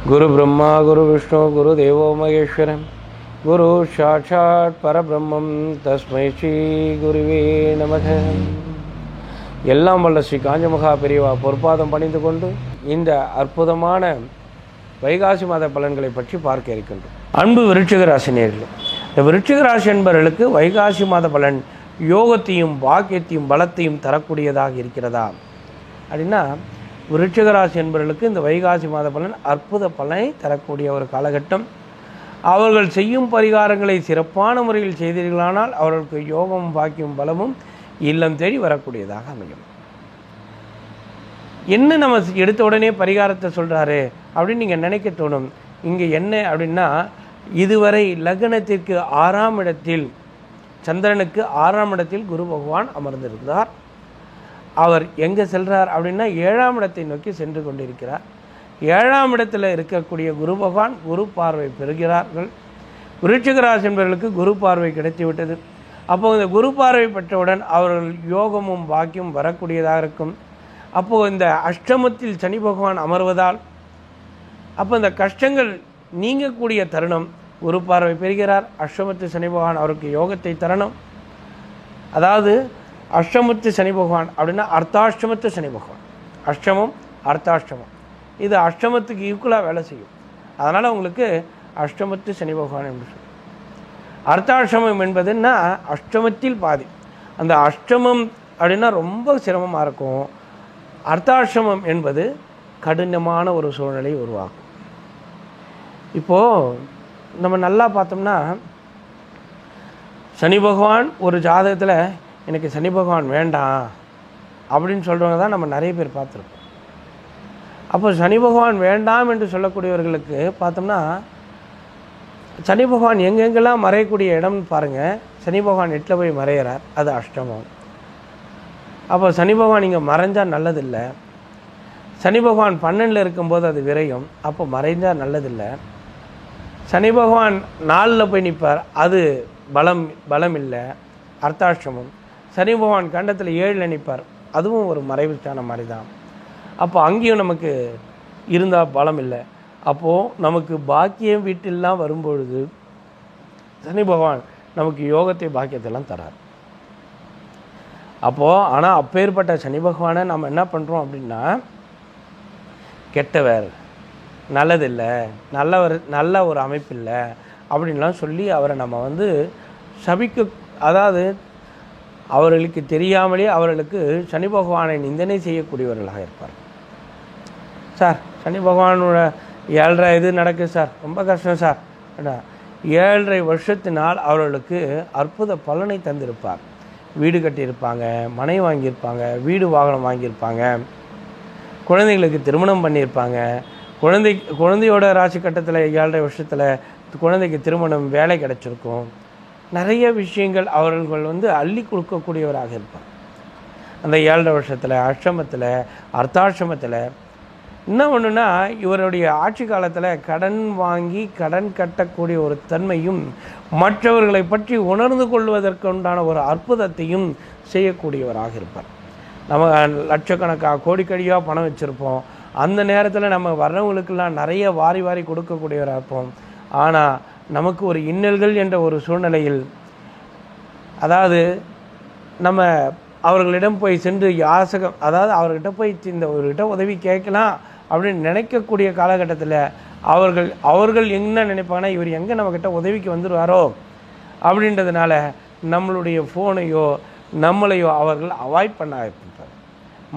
குரு பிரம்மா குரு விஷ்ணு குரு தேவோ மகேஸ்வரம் குரு சாட்சாத் பரபிரம்மம் தஸ்மை ஸ்ரீ குருவே நமக. எல்லாம் வல்ல ஸ்ரீ காஞ்சமகா பெரியவா பொற்பாதம் பணிந்து கொண்டு இந்த அற்புதமான வைகாசி மாத பலன்களை பற்றி பார்க்க இருக்கின்றோம். அன்பு விருச்சிக ராசி நேயர்களே, இந்த விருச்சிக ராசி என்பவர்களுக்கு வைகாசி மாத பலன் யோகத்தையும் பாக்கியத்தையும் பலத்தையும் தரக்கூடியதாக இருக்கிறதா அப்படின்னா, விருச்சிக ராசி என்பவர்களுக்கு இந்த வைகாசி மாத பலன் அற்புத பலனை தரக்கூடிய ஒரு காலகட்டம். அவர்கள் செய்யும் பரிகாரங்களை சிறப்பான முறையில் செய்தீர்களானால் அவர்களுக்கு யோகமும் பாக்கியமும் பலமும் இல்லம் தேடி வரக்கூடியதாக அமையும். என்ன நம்ம எடுத்த உடனே பரிகாரத்தை சொல்கிறாரு அப்படின்னு நீங்கள் நினைக்க தோணும். இங்கே என்ன அப்படின்னா, இதுவரை லக்னத்திற்கு 6ஆம் இடத்தில், சந்திரனுக்கு 6ஆம் இடத்தில் குரு பகவான் அமர்ந்திருந்தார். அவர் எங்கே செல்கிறார் அப்படின்னா 7ஆம் இடத்தை நோக்கி சென்று கொண்டிருக்கிறார். 7ஆம் இடத்தில் இருக்கக்கூடிய குரு பகவான் குரு பார்வை பெறுகிறார்கள். விருச்சிக ராசி என்பவர்களுக்கு குரு பார்வை கிடைத்துவிட்டது. அப்போது இந்த குரு பார்வை பெற்றவுடன் அவர்கள் யோகமும் பாக்கியமும் வரக்கூடியதாக இருக்கும். அப்போது இந்த அஷ்டமத்தில் சனி பகவான் அமர்வதால் அப்போ இந்த கஷ்டங்கள் நீங்கக்கூடிய தருணம். குரு பார்வை பெறுகிறார். அஷ்டமத்து சனி பகவான் அவருக்கு யோகத்தை தரணும். அதாவது அஷ்டமத்து சனி பகவான் அப்படின்னா அர்த்தாஷ்டமத்து சனி பகவான். அஷ்டமம் அர்த்தாஷ்டமம் இது அஷ்டமத்துக்கு ஈக்குவலாக வேலை செய்யும். அதனால் உங்களுக்கு அஷ்டமத்து சனி பகவான் என்று சொல்லுவோம். அர்த்தாஷ்டமம் என்பதுன்னா அஷ்டமத்தில் பாதி. அந்த அஷ்டமம் அப்படின்னா ரொம்ப சிரமமாக இருக்கும். அர்த்தாஷ்டமம் என்பது கடினமான ஒரு சூழ்நிலை உருவாக்கும். இப்போது நம்ம நல்லா பார்த்தோம்னா, சனி பகவான் ஒரு ஜாதகத்தில் எனக்கு சனி பகவான் வேண்டாம் அப்படின்னு சொல்கிறவங்க தான் நம்ம நிறைய பேர் பார்த்துருக்கோம். அப்போ சனி பகவான் வேண்டாம் என்று சொல்லக்கூடியவர்களுக்கு பார்த்தோம்னா, சனி பகவான் எங்கெங்கெல்லாம் மறையக்கூடிய இடம்னு பாருங்கள். சனி பகவான் 8 போய் மறையிறார், அது அஷ்டமம். அப்போ சனி பகவான் இங்கே மறைஞ்சால் நல்லதில்லை. சனி பகவான் 12 இருக்கும்போது அது விரையும், அப்போ மறைஞ்சால் நல்லதில்லை. சனி பகவான் 4 போய் நிற்பார், அது பலம் இல்லை, அர்த்தாஷ்டமம். சனி பகவான் கண்டத்தில் 7 நிற்பார், அதுவும் ஒரு மறைவுச்சான மாதிரி தான். அப்போ அங்கேயும் நமக்கு இருந்தால் பலம் இல்லை. அப்போது நமக்கு பாக்கியம் வீட்டிலாம் வரும்பொழுது சனி பகவான் நமக்கு யோகத்தை பாக்கியத்தெல்லாம் தரார். அப்போது ஆனால் அப்பேற்பட்ட சனி பகவானை நம்ம என்ன பண்ணுறோம் அப்படின்னா, கெட்டவர், நல்லதில்லை, நல்ல ஒரு அமைப்பில்லை அப்படின்லாம் சொல்லி அவரை நம்ம சபிக்க, அதாவது அவர்களுக்கு தெரியாமலே அவர்களுக்கு சனி பகவானை நிந்தனை செய்யக்கூடியவர்களாக இருப்பார். சார் சனி பகவானோட 7.5 இது நடக்குது சார், ரொம்ப கஷ்டம் சார். 7.5 வருஷத்தினால் அவர்களுக்கு அற்புத பலனை தந்திருப்பார். வீடு கட்டியிருப்பாங்க, மனை வாங்கியிருப்பாங்க, வீடு வாகனம் வாங்கியிருப்பாங்க, குழந்தைங்களுக்கு திருமணம் பண்ணியிருப்பாங்க. குழந்தையோட ராசி கட்டத்தில் 7.5 வருஷத்தில் குழந்தைக்கு திருமணம், வேலை கிடைச்சிருக்கும். நிறைய விஷயங்கள் அவர்கள் அள்ளி கொடுக்கக்கூடியவராக இருப்பார். அந்த 7.5 வருஷத்தில், அஷ்டமத்தில், அர்த்தாஷ்டமத்தில். என்ன ஒன்றுனா, இவருடைய ஆட்சி காலத்தில் கடன் வாங்கி கடன் கட்டக்கூடிய ஒரு தன்மையும் மற்றவர்களை பற்றி உணர்ந்து கொள்வதற்கு உண்டான ஒரு அற்புதத்தையும் செய்யக்கூடியவராக இருப்பார். நம்ம லட்சக்கணக்காக கோடிக்கடியாக பணம் வச்சுருப்போம். அந்த நேரத்தில் நம்ம வர்றவங்களுக்கெல்லாம் நிறைய வாரி வாரி கொடுக்கக்கூடியவராக இருப்போம். ஆனால் நமக்கு ஒரு இன்னல்கள் என்ற ஒரு சூழ்நிலையில், அதாவது நம்ம அவர்களிடம் போய் சென்று யாசகம், அதாவது அவர்கிட்ட போய் இந்த ஒருகிட்ட உதவி கேட்கலாம் அப்படின்னு நினைக்கக்கூடிய காலகட்டத்தில் அவர்கள் என்ன நினைப்பாங்கன்னா, இவர் எங்கே நம்மக்கிட்ட உதவிக்கு வந்துடுவாரோ அப்படின்றதுனால நம்மளுடைய ஃபோனையோ நம்மளையோ அவர்கள் அவாய்ட் பண்ண ஆரம்பிப்பார்.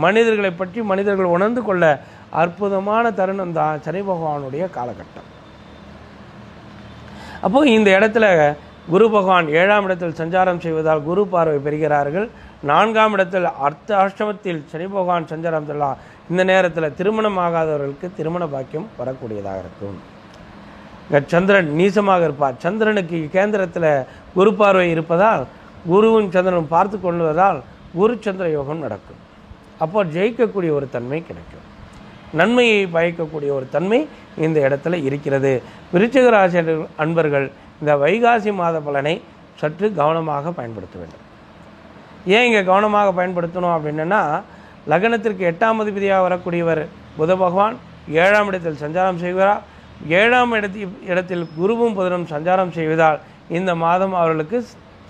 மனிதர்களை பற்றி மனிதர்கள் உணர்ந்து கொள்ள அற்புதமான தருணம் தான் சனி பகவானுடைய காலகட்டம். அப்போது இந்த இடத்துல குரு பகவான் 7ஆம் இடத்தில் சஞ்சாரம் செய்வதால் குரு பார்வை பெறுகிறார்கள். 4ஆம் இடத்தில் அஷ்டமத்தில் சனி பகவான் சஞ்சாரம் செல்லலாம். இந்த நேரத்தில் திருமணம் ஆகாதவர்களுக்கு திருமண பாக்கியம் வரக்கூடியதாக இருக்கும். சந்திரன் நீசமாக இருப்பார். சந்திரனுக்கு கேந்திரத்தில் குரு பார்வை இருப்பதால் குருவும் சந்திரனும் பார்த்து கொள்வதால் குரு சந்திர யோகம் நடக்கும். அப்போ ஜெயிக்கக்கூடிய ஒரு தன்மை கிடைக்கும். நன்மையை பயக்கக்கூடிய ஒரு தன்மை இந்த இடத்துல இருக்கிறது. விருச்சிக ராசி அன்பர்கள் இந்த வைகாசி மாத பலனை சற்று கவனமாக பயன்படுத்த வேண்டும். ஏன் இங்கே கவனமாக பயன்படுத்தணும் அப்படின்னா, லக்னத்திற்கு 8ஆம் அதிபதியாக வரக்கூடியவர் புத பகவான் 7ஆம் இடத்தில் சஞ்சாரம் செய்கிறார். 7ஆம் இடத்தில் குருவும் புதனும் சஞ்சாரம் செய்வதால் இந்த மாதம் அவர்களுக்கு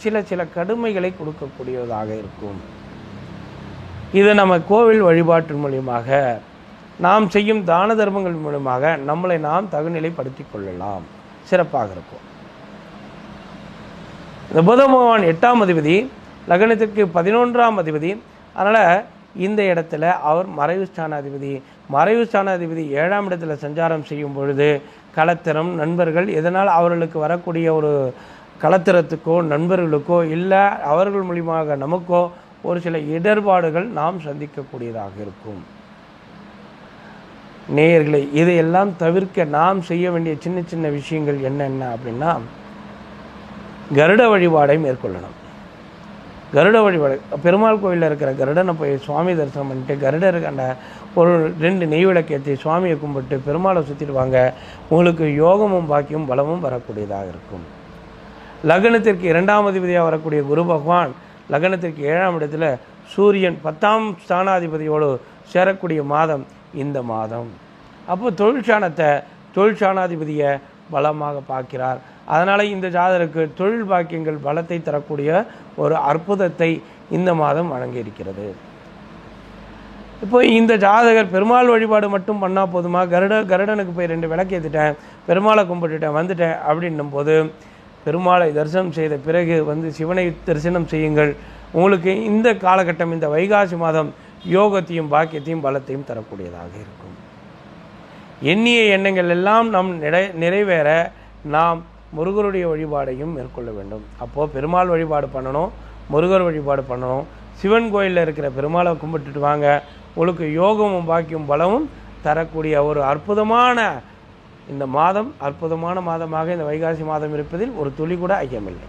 சில கடுமைகளை கொடுக்கக்கூடியதாக இருக்கும். இது நம்ம கோவில் வழிபாட்டின் மூலியமாக, நாம் செய்யும் தான தர்மங்கள் மூலமாக நம்மளை நாம் தகுநிலைப்படுத்தி கொள்ளலாம், சிறப்பாக இருக்கும். இந்த புத பகவான் 8ஆம் அதிபதி, லக்னத்திற்கு 11ஆம் அதிபதி. அதனால் இந்த இடத்துல அவர் மறைவு ஸ்தானாதிபதி. மறைவு ஸ்தானாதிபதி 7ஆம் இடத்துல சஞ்சாரம் செய்யும் பொழுது கலத்திரம், நண்பர்கள், இதனால் அவர்களுக்கு வரக்கூடிய ஒரு கலத்திரத்துக்கோ நண்பர்களுக்கோ இல்லை அவர்கள் மூலியமாக நமக்கோ ஒரு சில இடர்பாடுகள் நாம் சந்திக்கக்கூடியதாக இருக்கும். நேயர்களை, இதையெல்லாம் தவிர்க்க நாம் செய்ய வேண்டிய சின்ன சின்ன விஷயங்கள் என்னென்ன அப்படின்னா, கருட வழிபாடை மேற்கொள்ளணும். கருட வழிபாடு, பெருமாள் கோயிலில் இருக்கிற கருடனை போய் சுவாமி தரிசனம் பண்ணிட்டு கருடருக்கு அந்த ஒரு 2 நெய் விளக்கேற்றி சுவாமியை கும்பிட்டு பெருமாளை சுற்றிடுவாங்க. உங்களுக்கு யோகமும் பாக்கியும் பலமும் வரக்கூடியதாக இருக்கும். லக்னத்திற்கு 2ஆம் அதிபதியாக வரக்கூடிய குரு பகவான் லக்னத்திற்கு 7ஆம் இடத்துல சூரியன் 10ஆம் ஸ்தானாதிபதியோடு சேரக்கூடிய மாதம் இந்த மாதம். அப்போ தொழில் ஸ்தானாதிபதியை பலமாக பார்க்கிறார். அதனால் இந்த ஜாதகருக்கு தொழில் பாக்கியங்கள் பலத்தை தரக்கூடிய ஒரு அற்புதத்தை இந்த மாதம் வழங்கியிருக்கிறது. இப்போ இந்த ஜாதகர் பெருமாள் வழிபாடு மட்டும் பண்ணால் போதுமா? கருடனுக்கு போய் 2 விளக்கேற்றிட்டேன், பெருமாளை கும்பிட்டுட்டேன், வந்துட்டேன் அப்படின்னும் போது பெருமாளை தரிசனம் செய்த பிறகு சிவனை தரிசனம் செய்யுங்கள். உங்களுக்கு இந்த காலகட்டம், இந்த வைகாசி மாதம் யோகத்தையும் பாக்கியத்தையும் பலத்தையும் தரக்கூடியதாக இருக்கும். எண்ணிய எண்ணங்கள் எல்லாம் நம் நிறைவேற நாம் முருகருடைய வழிபாடையும் மேற்கொள்ள வேண்டும். அப்போது பெருமாள் வழிபாடு பண்ணணும், முருகர் வழிபாடு பண்ணணும். சிவன் கோயிலில் இருக்கிற பெருமாளை கும்பிட்டுட்டு வாங்க. உங்களுக்கு யோகமும் பாக்கியும் பலமும் தரக்கூடிய ஒரு அற்புதமான இந்த மாதம், அற்புதமான மாதமாக இந்த வைகாசி மாதம் இருப்பதில் ஒரு துளி கூட ஐயமில்லை.